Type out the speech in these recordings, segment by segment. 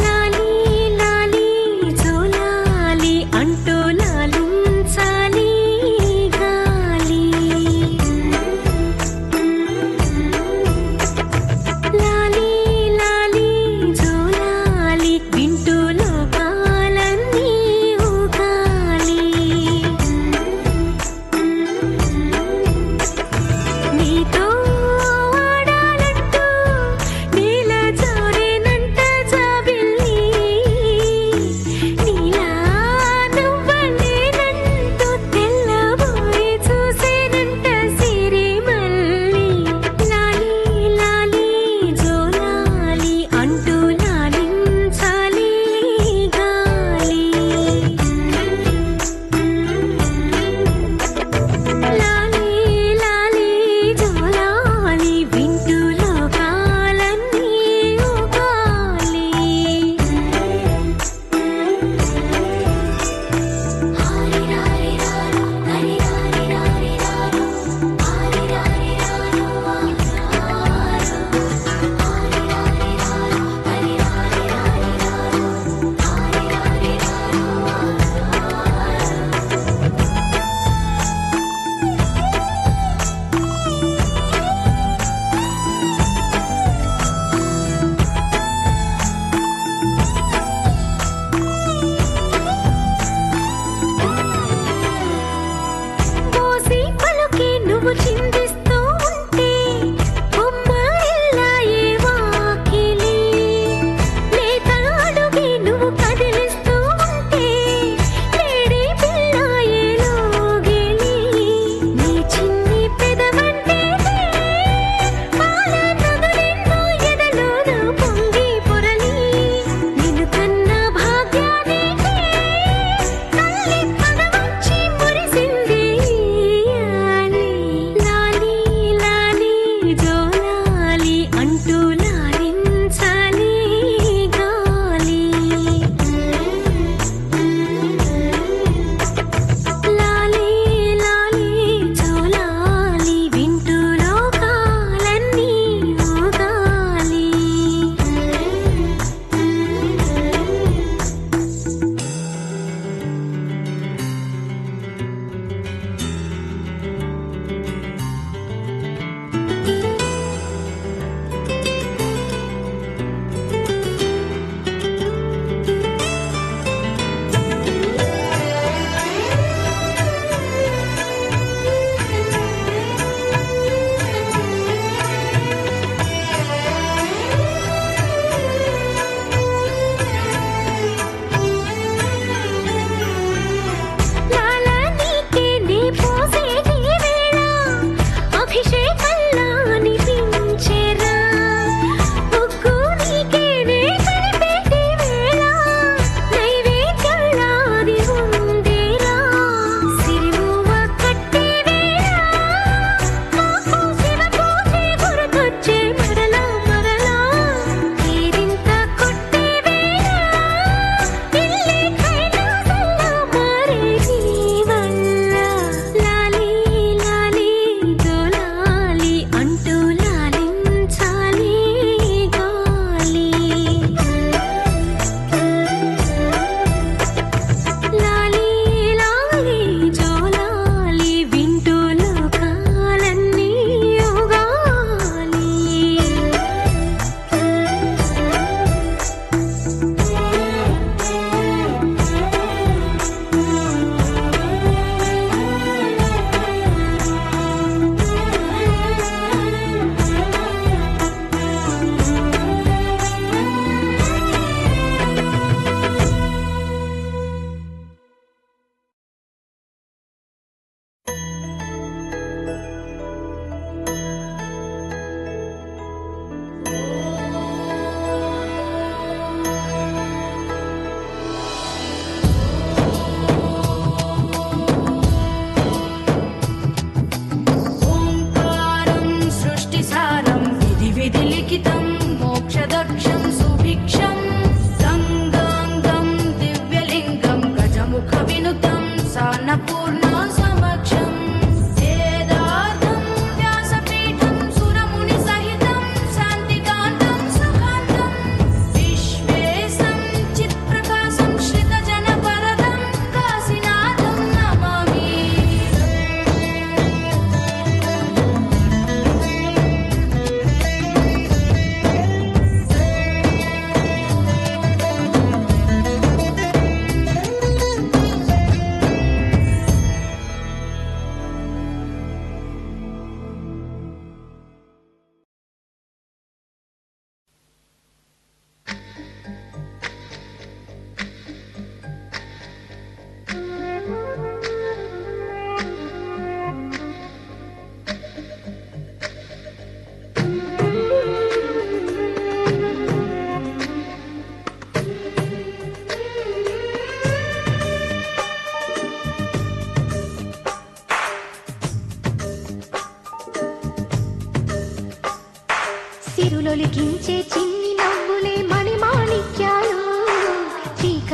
లాలీ లాలీ జోల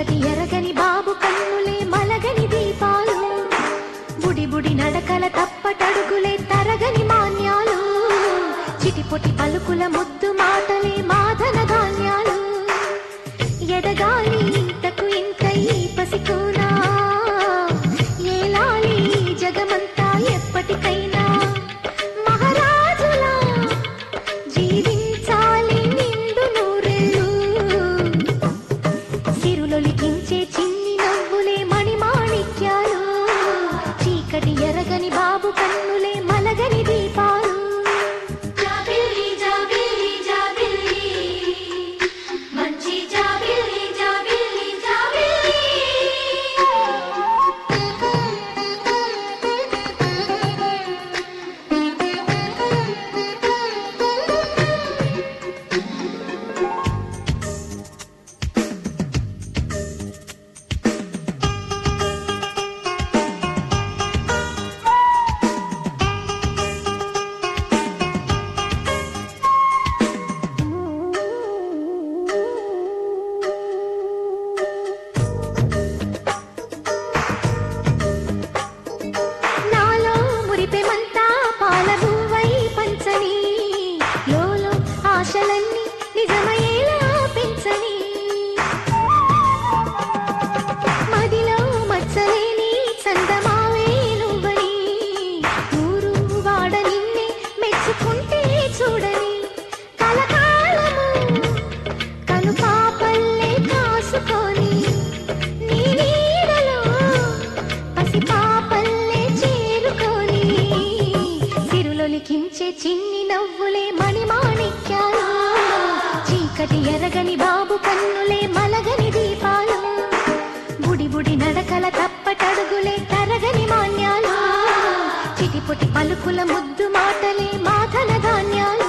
చీకటి ఎరగని బాబు కన్నులే మలగని దీపాలు, బుడి బుడి నడకల తప్పటడుగులే తరగని మాన్యాలు, చిటిపొటి పలుకుల ముద్దు మాటలే మాధన ధాన్యాలు. ఎదగాలి ఇంతకు ఇంత ఈ పసికోనా, ఏలాలి జగమంతా ఎప్పటికైనా, మహారాజులా జీవించాలి నిండు నూరేళ్ళు. సిరులొలికించే చిన్ని నవ్వులే మణిమాణిక్యాలు, చీకటి ఎరగని బాబు కన్నులే మలగని దీపాలు. చిన్ని నవ్వులే మణిమాణిక్యాలు, చీకటి ఎరగని బాబు కన్నులే మలగని దీపాలు, బుడి బుడి నడకల తప్పటడుగులే తరగని మాన్యాలు, చిటిపొటి పలుకుల ముద్దు మాటలే మాధన ధాన్యాలు.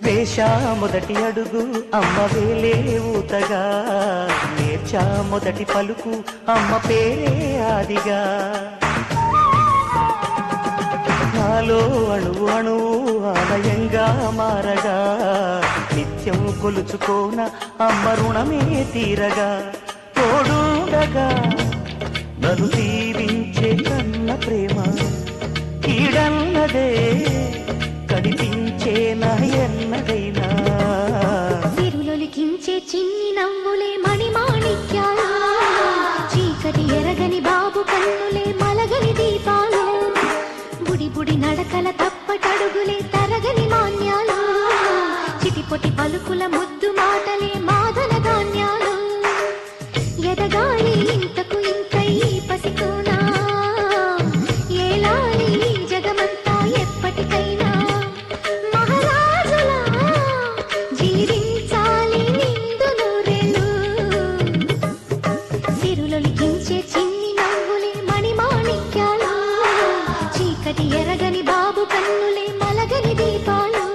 వేశా మొదటి అడుగు అమ్మ వేలే ఊతగా, నేర్చా మొదటి పలుకు అమ్మ పేరే ఆదిగా, నాలో అణువు అణువు ఆలయంగా మారగా, నిత్యం కొలుచుకోన అమ్మ రుణమే తీరగా, తోడుండగా నన్ను దీవించే కన్న ప్రేమ కీడన్నదే కనిపించే నా ఎన్నదైనా. సిరులొలికించే చిన్ని నవ్వులే మణిమాణిక్యాలు, చీకటి ఎరగని బాబు కన్నులే మలగని దీపాలు, బుడి బుడి నడకల తప్పటడుగులే తరగని మాన్యాలు, చిటిపొటి పలుకుల ముద్దు మాటలే మాధన ధాన్యాలు. ఎదగాలి ఇంతకు ఇంత ఈ పసికోనా, ఏలాలి జగమంతా ఎప్పటికైనా, మహారాజులా జీవించాలి నిండు నూరేళ్ళు. సిరులొలికించే చిన్ని నవ్వులే మణిమాణిక్యాలు, చీకటి ఎరగని బాబు కన్నులే మలగని దీపాలు.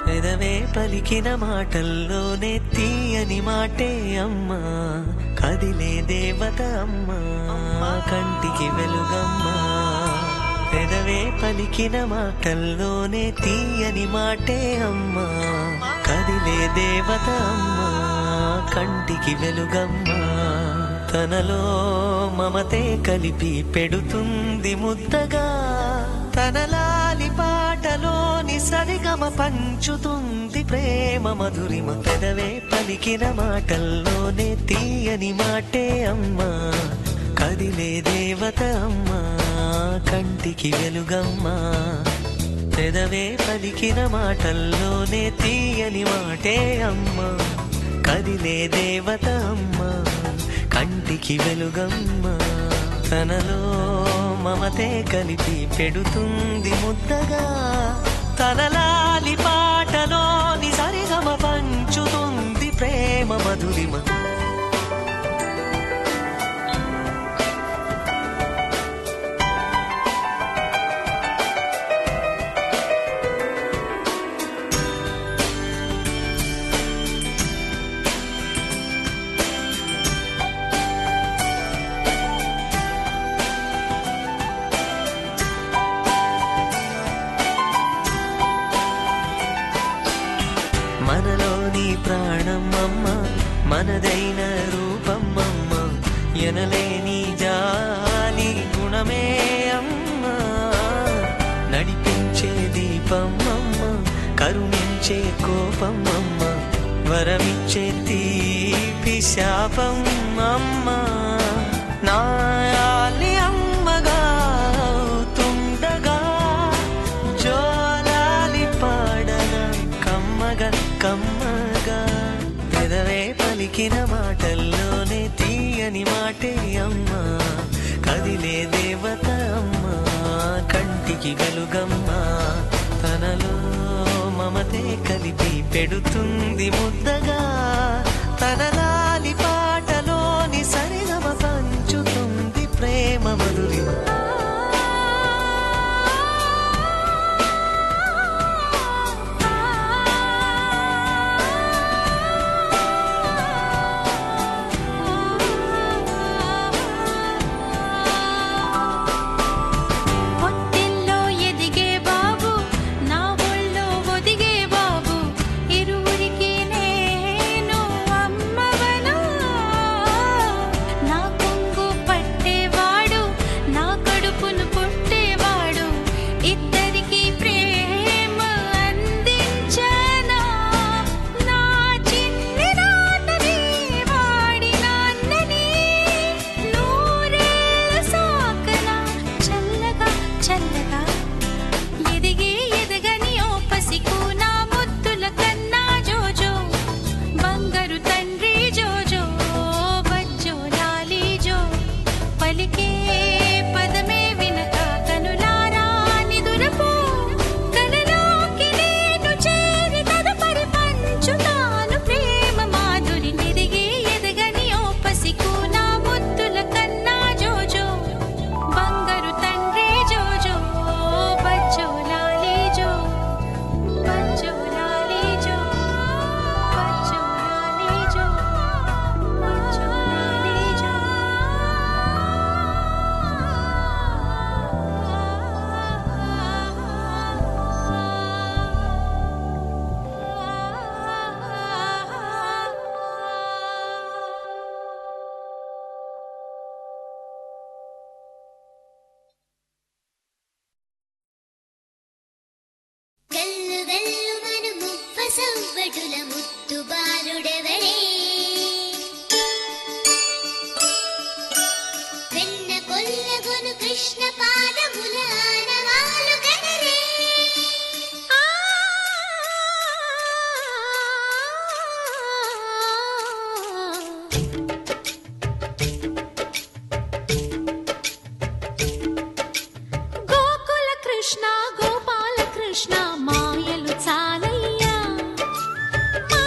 పెదవే పలికిన మాటల్లోనే తీయని మాటే అమ్మా, కదిలే దేవత అమ్మా, కంటికి వెలుగమ్మా. పెదవే పలికిన మాటల్లోనే తీయని మాటే అమ్మా, కదిలే దేవత అమ్మా, కంటికి వెలుగమ్మా. తనలో మమతే కలిపి పెడుతుంది ముద్దగా, తన లాలి పాటలోని సరిగా సరిగమ పంచుతుంది ప్రేమ మధురిమ పెదవే పలికిన మాటల్లోనే తీయని మాటే అమ్మా కదిలే దేవత అమ్మా కంటికి వెలుగమ్మా పెదవే పలికిన మాటల్లోనే తీయని మాటే అమ్మా కదిలే దేవత అమ్మా కంటికి వెలుగమ్మా తనలో మమతే కలిపి పెడుతుంది ముద్దగా తనలాలి పాటలోని సరిగమ పంచుతుంది ప్రేమ మధురిమ మనలోని ప్రాణమమ్మ మనదైన రూపమ్మమ్మ ఎనలేని జాలి గుణమే అమ్మ నడిపించే దీపమ్మమ్మ కరుణించే కోపమ్మమ్మ వరమిచ్చే తీపి శాపమ్మమ్మ నాయాలి అమ్మగా అవుతుండగా జోలాలి పాడన కమ్మగా పెదవే పలికిన మాటల్లోనే తీయని మాటే అమ్మా కదిలే దేవత అమ్మా కంటికి వెలుగమ్మా తనలో మమతే కలిపి పెడుతుంది ముద్దగా తనలాలి పాటలోని సరిగమ పంచుతుంది ప్రేమ మధురిమ సవ్వడుల ముత్తు బాలుడెవరే వెన్న కొల్లగొను కృష్ణ పాదముల ఆనవాలు గనరే గోకుల కృష్ణ గోపాల కృష్ణ మాయలు చాలయ్యా మా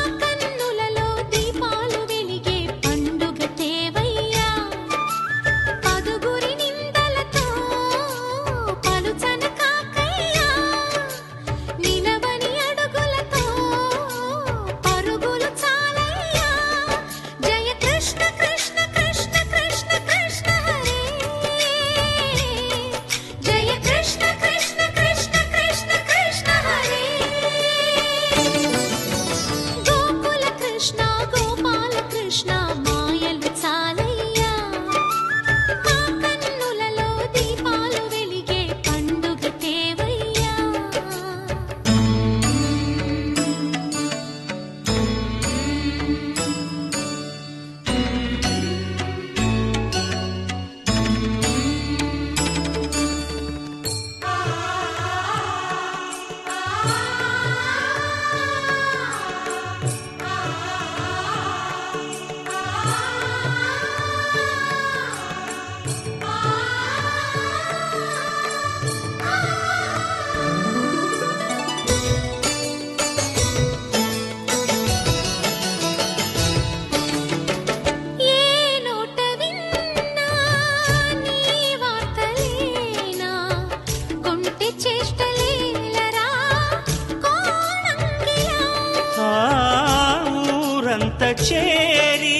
చేరి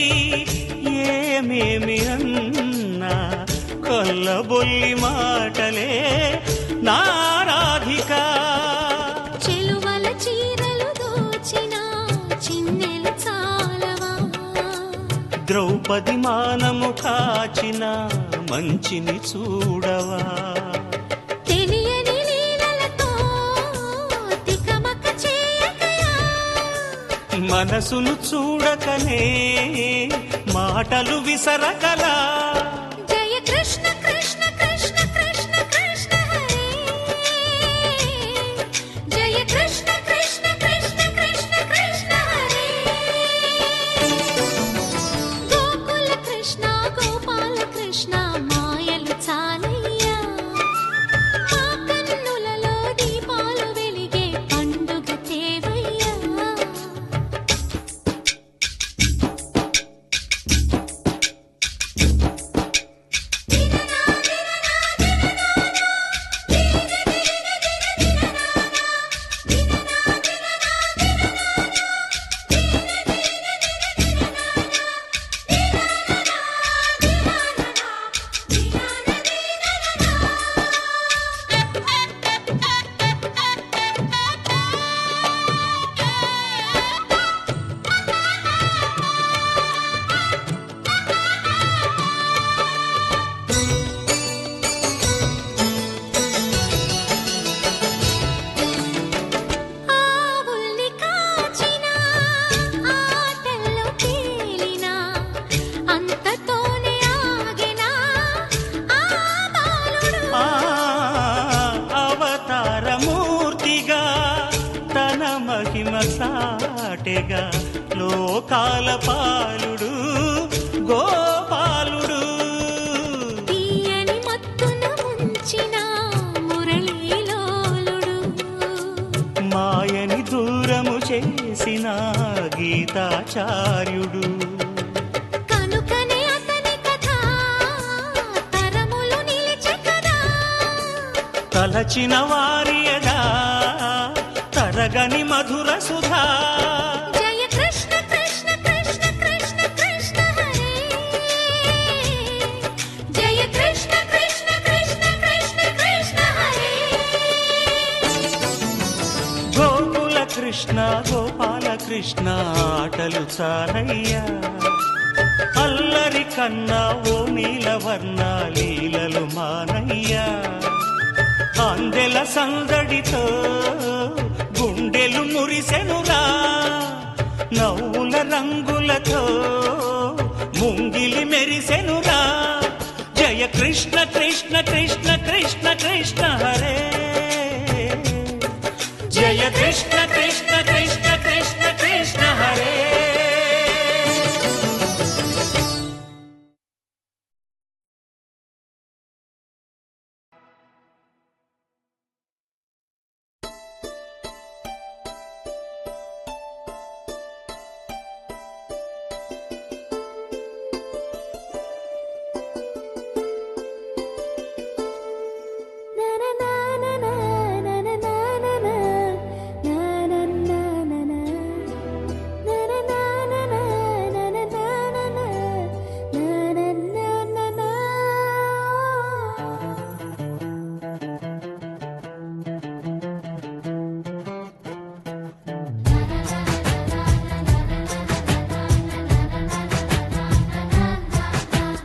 ఏమేమి అన్నా కొల్లబొల్లి మాటలే నా రాధిక. చెలువల చీరలు దోచిన చిన్నెలు చాలవా, ద్రౌపది మానము కాచిన మంచిని చూడవా, తెలియని లీలలతో తికమక చేయకయా, మనసును చూడకనే మాటలు విసరకలా. జయ కృష్ణ కృష్ణ కృష్ణ కృష్ణ కృష్ణ హరే, జయ కృష్ణ కృష్ణ కృష్ణ కృష్ణ కృష్ణ హరే. గోకుల కృష్ణ గోపాల కృష్ణ మాయలు చాలయ్యా, మా కన్నులలో దీపాలు వెలిగే పండుగ తేవయ్యా. ఆవుల్ని కాచిన ఆటల్లో తేలిన అంతతోనే ఆగిన ఆ బాలుడు, ఆ అవతారమూర్తిగా తన మహిమ సాటెగా లోకాల పాలుడు గోపాలుడు. తీయని మత్తున ముంచిన మురళీలోలుడు, మాయని దూరము చేసిన గీతాచార్యుడు. కనుకనే అతని కథ తరములు నిలిచె కదా, తలచిన వారియదా తరగని మధుర సుధా. జయ కృష్ణ కృష్ణ కృష్ణ కృష్ణ కృష్ణ హరే, జయ కృష్ణ కృష్ణ కృష్ణ కృష్ణ కృష్ణ హరే. గోకుల కృష్ణ గోపాల కృష్ణ ఆటలు చాలయ్యా, అల్లరి కన్నా ఓ నీలవర్ణ లీలలు మానయ్యా. అందెల సందడితో గుండెలు మురిసెనురా, నవ్వుల రంగులతో ముంగిలి మెరిసెనురా. జయ కృష్ణ కృష్ణ కృష్ణ కృష్ణ కృష్ణ హరే, జయ కృష్ణ కృష్ణ కృష్ణ కృష్ణ కృష్ణ హరే.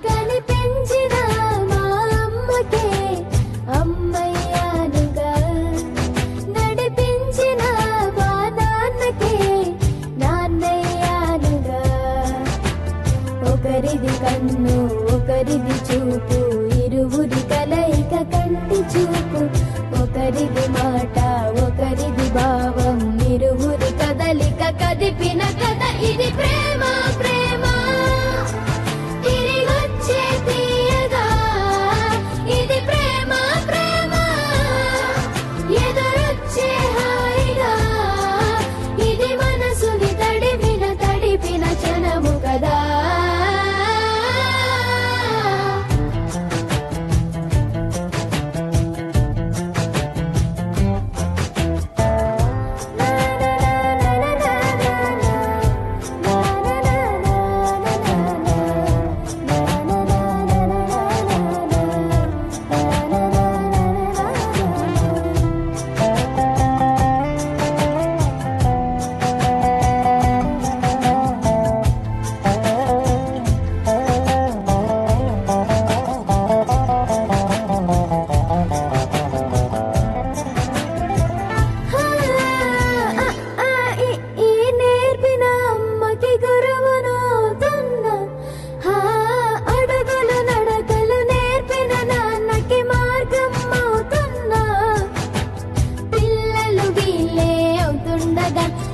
కనిపించిన మా అమ్మకే అమ్మయ్యానుగా, నడిపించిన మా నాన్నకే నాన్నయ్యానుగా. ఒకరిది కన్ను ఒకరిది చూపు, ఇరువురి కలయిక కంటి చూపు. ఒకరిది మాట ఒకరిది భావం, ఇరువురి కదలిక కదిపిన కథ ఇది ప్రేమ ప్రేమ. తిరిగొచ్చే తీయగా ఇది ప్రేమ ప్రేమ, ఎదురొచ్చే హాయిగా ఇది మనసుని తడిపిన క్షణము కదా.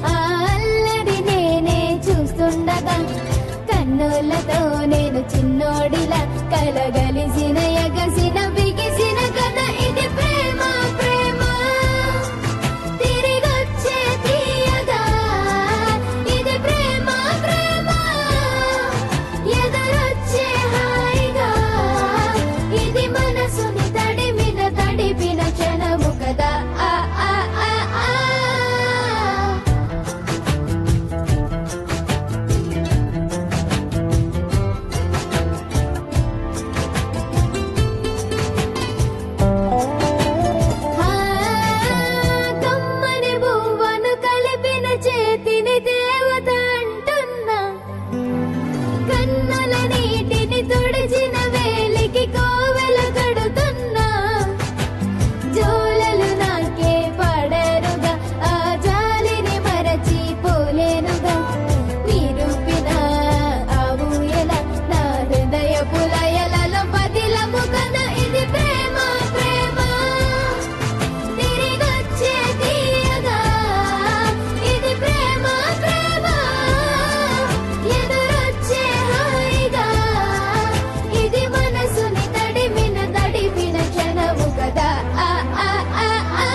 ఆ అల్లరి నేనే చూస్తుండగా కన్నులతో నేను చిన్నోడిలా కలగలిసిన ఎగసిన బిగిసిన కథ ఇది ప్రేమ ప్రేమ తిరిగొచ్చే తీయగా ఇది ప్రేమ ప్రేమ ఎదురొచ్చే హాయిగా ఇది మనసుని తడిపిన క్షణము కదా ఆ ఆ ఆ ఆ కమ్మని బువ్వను కలిపిన చేతిని దేవత అంటున్నా కన్నుల నీటిని తుడిచిన వేలికి కోవెల కడుతున్నా జోలలు నాకే పడరుగా ఆ జాలిని మరచి పోలేనుగా నిరూపిన ఆవు ఎలా నా హృదయ పులయలలో పదిలము కన ఇది ప్రేమ ప్రేమ తిరిగొచ్చే తీయగా ఇది ప్రేమ ప్రేమ ఎదురొచ్చే హాయిగా ఇది మనసుని తడిపిన క్షణము కదా ఆ ఆ ఆ ఆ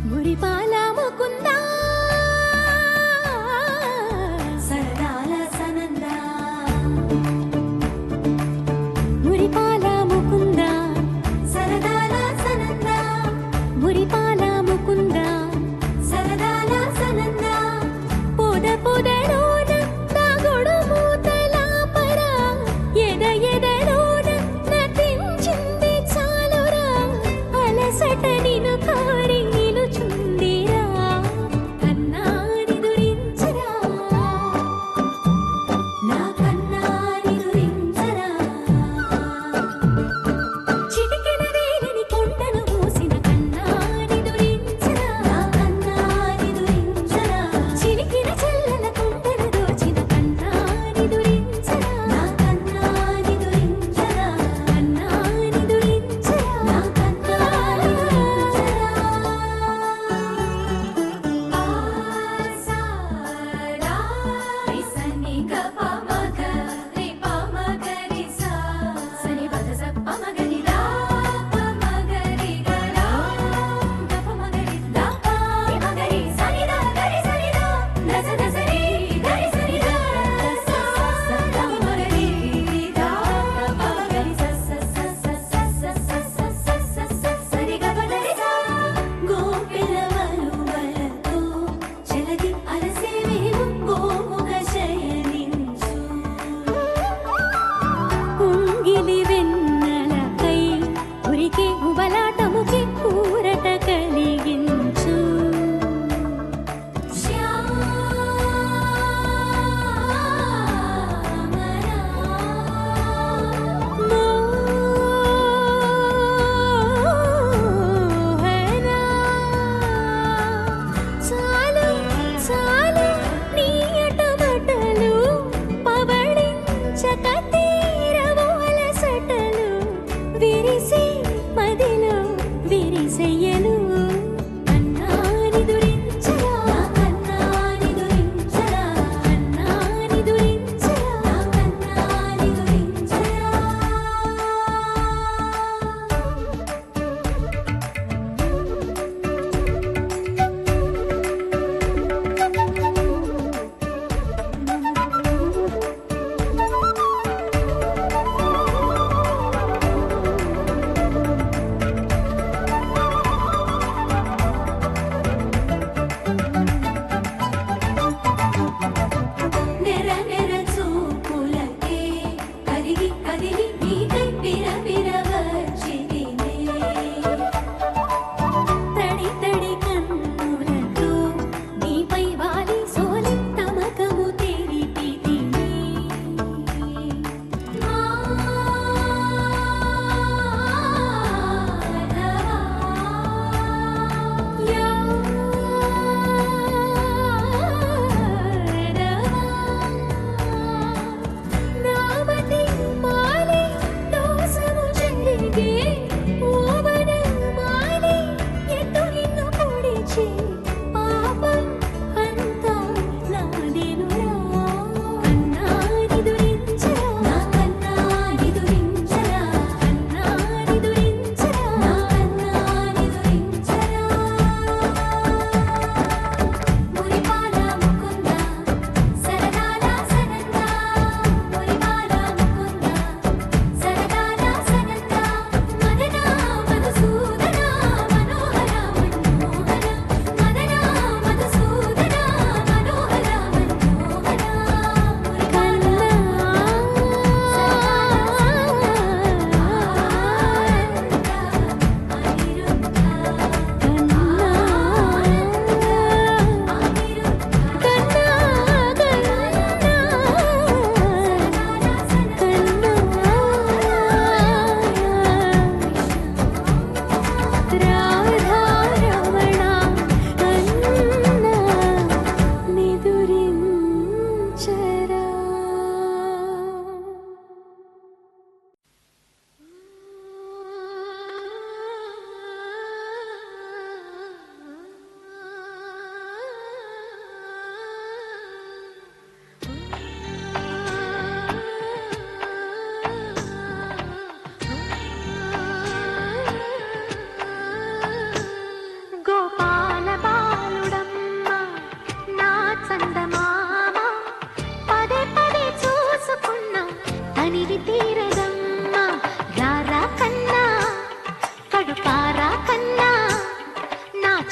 మురిపాల ముకుందా సరదాల సనందా మురిపాల ముకుందా సరదాల సనందా మురిపాల ముకుందా సరదాల సనందా పొదలోన తాగుడు మూతల పరా ఎదలోన నటించింది చాలురా అలసట నిన్ను కోరి నిలుచుందిరా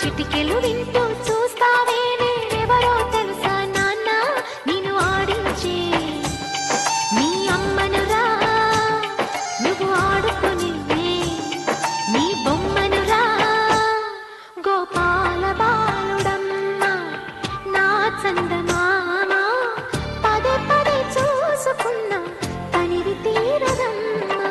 చిటికెలు వింటూ చూస్తావే నేనెవరో తెలుసా నాన్న నిన్ను ఆడించే నీ అమ్మనురా నువ్వు ఆడుకుని నీ బొమ్మనురా గోపాల బాలుడమ్మ నా చందమామ పదే పదే చూసుకున్న తనివి తీరదమ్మా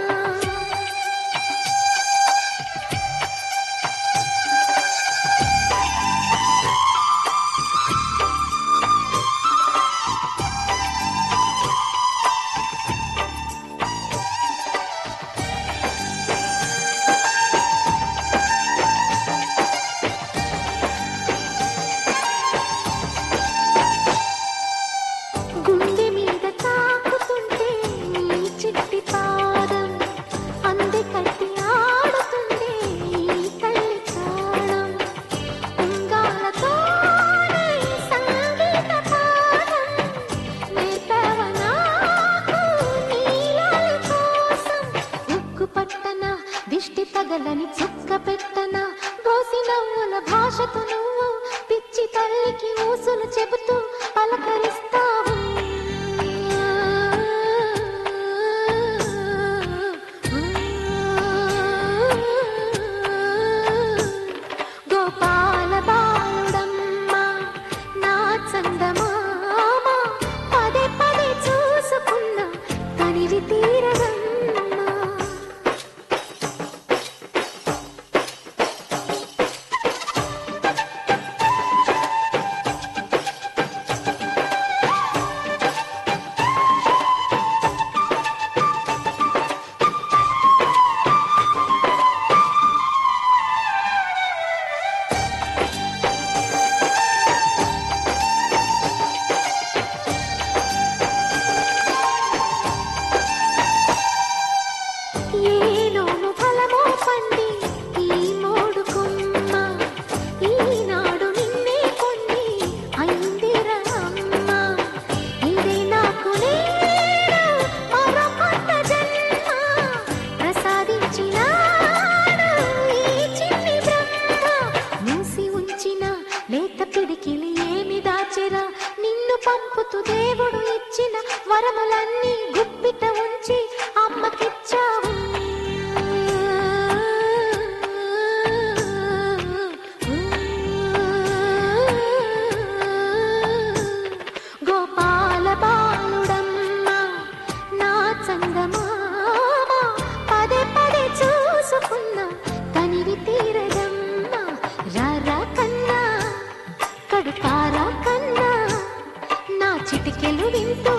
గుండె మీద తాకుతుంటే నీ చిట్టి పాదం అంది కట్టి ఆడుతుంది ఈ తల్లి తాళం ఉంగాలతోనే సంగీత పాదం నేర్పవ నాకు నీలాలి కోసం ఉక్కు పట్టన దిష్టి తగలని చుక్క పెట్టన దోసి నవ్వుల భాషతో నువ్వు పిచ్చి తల్లికి ఊసులు చెబుతూ పలకరిస్తావు గోపాల బాలుడమ్మ నా చందమామ పదే పదే చూసుకున్న తనివి తీరదమ్మా ఏలోను ఫలమో పండి ఈ మోడు కొమ్మ ఈనాడు నిన్నే కొన్ని అయిందిరా అమ్మ ఇదే నాకు నేను మరో కొత్త జన్మ ప్రసాదించినాడు ఈ చిన్ని బ్రహ్మ మూసి ఉంచిన లేత పిడికిలి ఏమి దాచెరా నిన్ను పంపుతూ దేవుడు ఇచ్చిన వరములన్నీ గుప్పిట ఉంచి అమ్మకిచ్చావు గోపాల బాలుడమ్మ నా చందమామ పదే పదే చూసుకున్న తనివి తీరదమ్మ రారా కన్నా కడుపారా కన్నా నా చిటికెలు వింటూ